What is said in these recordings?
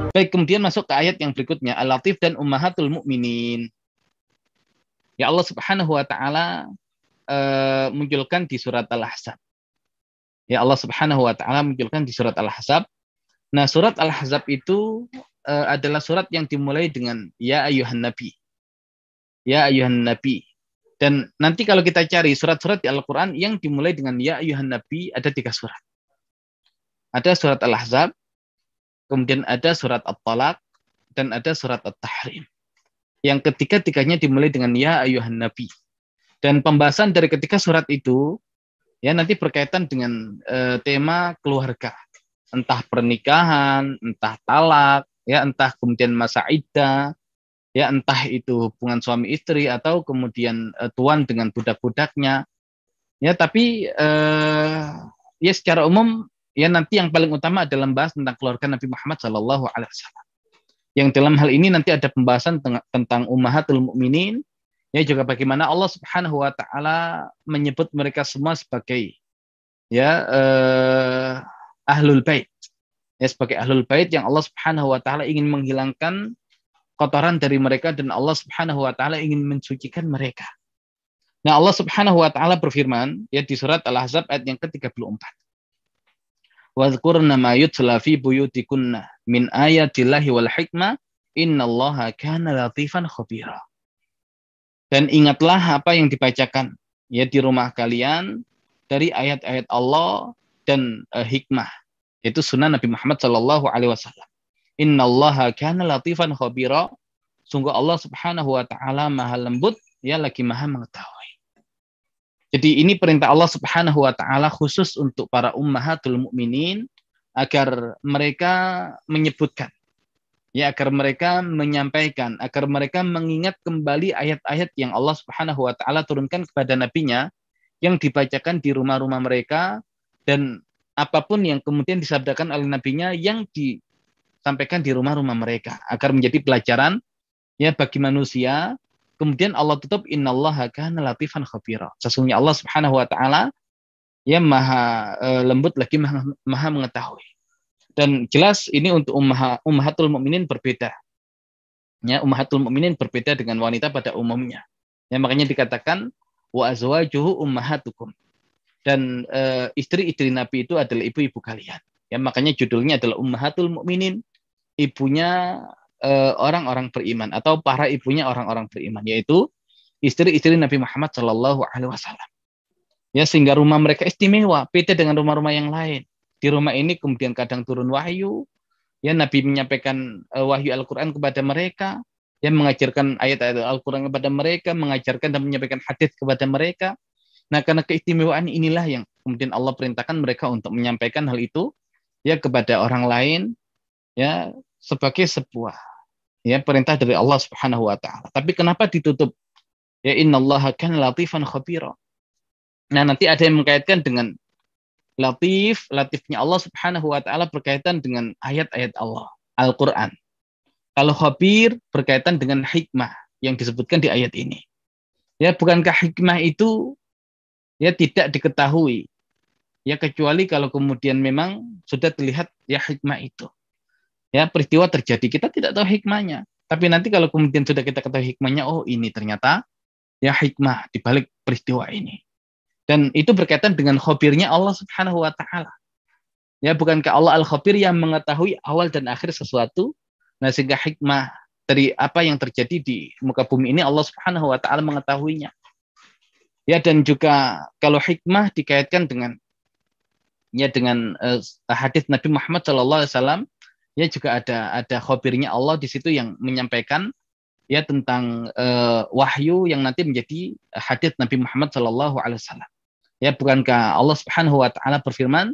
Baik, kemudian masuk ke ayat yang berikutnya, Al-Latif dan Ummahatul Mukminin. Ya Allah Subhanahu wa taala munculkan di surat Al-Ahzab. Ya Allah Subhanahu wa taala munculkan di surat Al-Ahzab. Nah, surat Al-Ahzab itu adalah surat yang dimulai dengan ya ayyuhan nabi. Ya ayyuhan nabi. Dan nanti kalau kita cari surat-surat di Al-Qur'an yang dimulai dengan ya ayyuhan nabi ada 3 surat. Ada surat Al-Ahzab, kemudian ada surat At-Talaq, dan ada surat At-Tahrim. Yang ketiga-tiganya dimulai dengan ya ayyuhan nabi. Dan pembahasan dari ketiga surat itu ya nanti berkaitan dengan tema keluarga. Entah pernikahan, entah talak, ya entah kemudian masa iddah, ya entah itu hubungan suami istri atau kemudian tuan dengan budak-budaknya. Ya tapi ya secara umum ya nanti yang paling utama adalah membahas tentang keluarga Nabi Muhammad SAW. Yang dalam hal ini nanti ada pembahasan tentang ummahatul mukminin, ya juga bagaimana Allah Subhanahu wa taala menyebut mereka semua sebagai ya ahlul bait. Ya sebagai ahlul bait yang Allah Subhanahu wa taala ingin menghilangkan kotoran dari mereka dan Allah Subhanahu wa taala ingin mensucikan mereka. Nah, Allah Subhanahu wa taala berfirman ya di surat Al-Ahzab ayat yang ke-34. Wadhkurna ma yutla fi buyutikunna min ayatillahi wal hikmah innallaha kana latifan khabira. Dan ingatlah apa yang dibacakan ya di rumah kalian dari ayat-ayat Allah dan hikmah, yaitu sunnah Nabi Muhammad sallallahu alaihi wasallam. Innallaha kana latifan khabira. Sungguh Allah Subhanahu wa taala Maha lembut, ya lagi Maha mengetahui. Jadi ini perintah Allah Subhanahu wa taala khusus untuk para ummahatul mukminin agar mereka menyebutkan, ya agar mereka menyampaikan, agar mereka mengingat kembali ayat-ayat yang Allah Subhanahu wa taala turunkan kepada nabinya yang dibacakan di rumah-rumah mereka, dan apapun yang kemudian disabdakan oleh nabinya yang disampaikan di rumah-rumah mereka agar menjadi pelajaran ya bagi manusia. Kemudian Allah tutup innallaha kana latifan khabira. Sesungguhnya Allah Subhanahu wa taala ya Maha lembut lagi maha mengetahui. Dan jelas ini untuk ummahatul mukminin berbeda. Ya, ummahatul mukminin berbeda dengan wanita pada umumnya. Ya, makanya dikatakan wa azwajuhu ummahatukum. Dan istri-istri Nabi itu adalah ibu-ibu kalian. Ya, makanya judulnya adalah ummahatul mukminin, ibunya orang-orang beriman atau para ibunya orang-orang beriman, yaitu istri-istri Nabi Muhammad Shallallahu Alaihi Wasallam. Ya, sehingga rumah mereka istimewa, beda dengan rumah-rumah yang lain. Di rumah ini kemudian kadang turun wahyu, ya Nabi menyampaikan wahyu Al-Quran kepada mereka, ya mengajarkan ayat-ayat Al-Quran kepada mereka, mengajarkan dan menyampaikan hadis kepada mereka. Nah, karena keistimewaan inilah yang kemudian Allah perintahkan mereka untuk menyampaikan hal itu ya kepada orang lain, ya sebagai sebuah ya perintah dari Allah Subhanahu wa taala. Tapi kenapa ditutup? Ya innallaha kana latifan khabira. Nah, nanti ada yang mengkaitkan dengan latifnya Allah Subhanahu wa taala berkaitan dengan ayat-ayat Allah, Al-Qur'an. Kalau khabir berkaitan dengan hikmah yang disebutkan di ayat ini. Ya, bukankah hikmah itu ya tidak diketahui ya kecuali kalau kemudian memang sudah terlihat ya hikmah itu. Ya, peristiwa terjadi, kita tidak tahu hikmahnya. Tapi nanti kalau kemudian sudah kita ketahui hikmahnya, oh ini ternyata ya hikmah di balik peristiwa ini. Dan itu berkaitan dengan khabirnya Allah Subhanahu wa taala. Ya, bukankah Allah Al-Khabir yang mengetahui awal dan akhir sesuatu? Nah, sehingga hikmah dari apa yang terjadi di muka bumi ini Allah Subhanahu wa taala mengetahuinya. Ya, dan juga kalau hikmah dikaitkan dengan ya dengan hadis Nabi Muhammad SAW, ya juga ada khabirnya Allah di situ yang menyampaikan ya tentang wahyu yang nanti menjadi hadis Nabi Muhammad SAW. Ya, bukankah Allah Subhanahu wa taala berfirman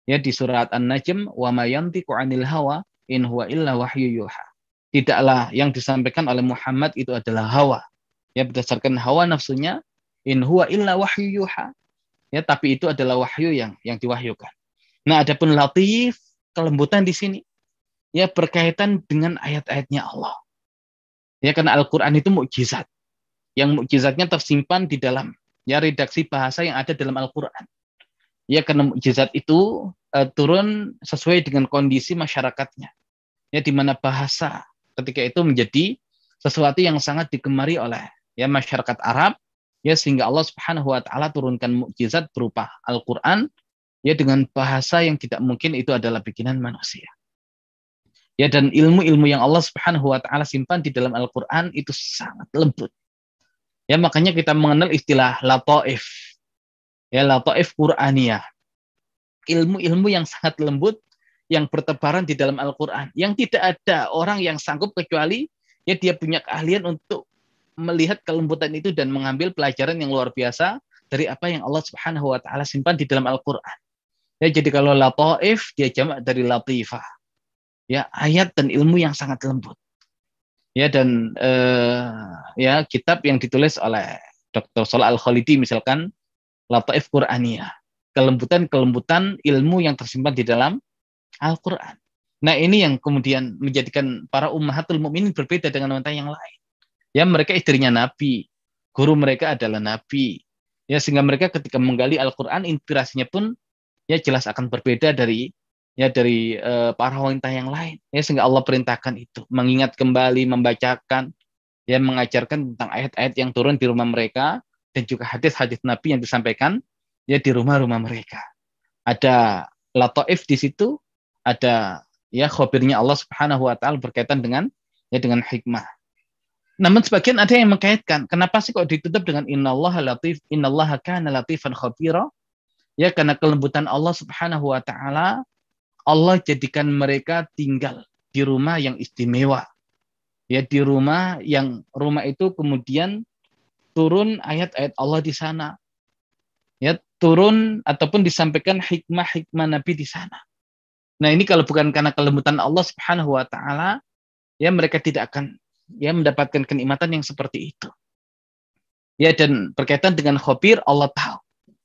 ya di surat An-Najm, wa ma yantiqu 'anil hawa in huwa illa wahyu yuha. Tidaklah yang disampaikan oleh Muhammad itu adalah hawa. Ya, berdasarkan hawa nafsunya, in huwa illa wahyu yuha. Ya, tapi itu adalah wahyu yang diwahyukan. Nah, adapun latif, kelembutan di sini ya berkaitan dengan ayat-ayatnya Allah. Ya, karena Al-Qur'an itu mukjizat. Yang mukjizatnya tersimpan di dalam ya redaksi bahasa yang ada dalam Al-Qur'an. Ya karena mukjizat itu turun sesuai dengan kondisi masyarakatnya. Ya di mana bahasa ketika itu menjadi sesuatu yang sangat digemari oleh ya masyarakat Arab, ya sehingga Allah Subhanahu wa taala turunkan mukjizat berupa Al-Qur'an ya dengan bahasa yang tidak mungkin itu adalah bikinan manusia. Ya dan ilmu-ilmu yang Allah Subhanahu wa taala simpan di dalam Al-Qur'an itu sangat lembut. Ya makanya kita mengenal istilah lataif. Ya lataif Qur'aniyah. Ilmu-ilmu yang sangat lembut yang bertebaran di dalam Al-Qur'an. Yang tidak ada orang yang sanggup kecuali ya dia punya keahlian untuk melihat kelembutan itu dan mengambil pelajaran yang luar biasa dari apa yang Allah Subhanahu wa taala simpan di dalam Al-Qur'an. Ya jadi kalau lataif dia jamak dari latifah. Ya ayat dan ilmu yang sangat lembut. Ya dan ya kitab yang ditulis oleh Dr. Salah Al-Khalidi misalkan Lataif Qur'aniyah, kelembutan-kelembutan ilmu yang tersimpan di dalam Al-Qur'an. Nah, ini yang kemudian menjadikan para ummahatul mukminin berbeda dengan wanita yang lain. Ya, mereka istrinya Nabi, guru mereka adalah Nabi. Ya, sehingga mereka ketika menggali Al-Qur'an inspirasinya pun ya jelas akan berbeda dari para wanita yang lain. Ya, sehingga Allah perintahkan itu, mengingat kembali, membacakan, ya mengajarkan tentang ayat-ayat yang turun di rumah mereka dan juga hadis-hadis Nabi yang disampaikan ya di rumah-rumah mereka. Ada lataif di situ, ada ya khabirnya Allah Subhanahu wa taala berkaitan dengan ya dengan hikmah. Namun sebagian ada yang mengkaitkan, kenapa sih kok ditutup dengan innallaha latif, innallaha kana latifan khabira? Ya karena kelembutan Allah Subhanahu wa taala, Allah jadikan mereka tinggal di rumah yang istimewa. Ya di rumah itu kemudian turun ayat-ayat Allah di sana. Ya turun ataupun disampaikan hikmah-hikmah Nabi di sana. Nah, ini kalau bukan karena kelembutan Allah Subhanahu wa taala, ya mereka tidak akan ya mendapatkan kenikmatan yang seperti itu. Ya dan berkaitan dengan khabir, Allah tahu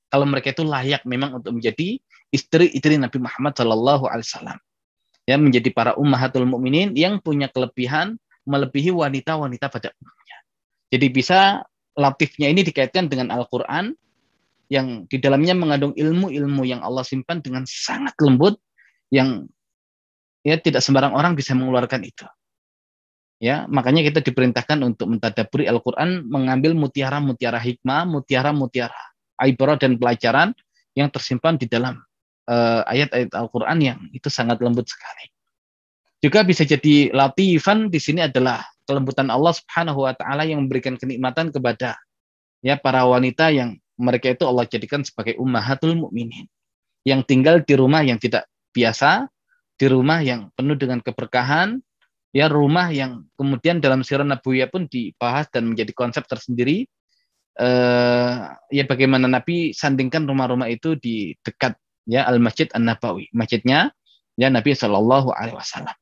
kalau mereka itu layak memang untuk menjadi istri-istri Nabi Muhammad sallallahu alaihi wasallam. Ya menjadi para ummahatul mukminin yang punya kelebihan melebihi wanita-wanita pada umumnya. Jadi bisa latifnya ini dikaitkan dengan Al-Qur'an yang di dalamnya mengandung ilmu-ilmu yang Allah simpan dengan sangat lembut yang ya tidak sembarang orang bisa mengeluarkan itu. Ya, makanya kita diperintahkan untuk mentadabburi Al-Qur'an, mengambil mutiara-mutiara hikmah, mutiara-mutiara ibarat dan pelajaran yang tersimpan di dalam ayat-ayat Al-Qur'an yang itu sangat lembut sekali. Juga bisa jadi latifan di sini adalah kelembutan Allah Subhanahu wa taala yang memberikan kenikmatan kepada ya para wanita yang mereka itu Allah jadikan sebagai ummahatul mukminin yang tinggal di rumah yang tidak biasa, di rumah yang penuh dengan keberkahan, ya rumah yang kemudian dalam sirah nabawiyah pun dibahas dan menjadi konsep tersendiri. Ya bagaimana Nabi sandingkan rumah-rumah itu di dekat ya Al-Masjid An-Nabawi, masjidnya ya Nabi Shallallahu alaihi wasallam.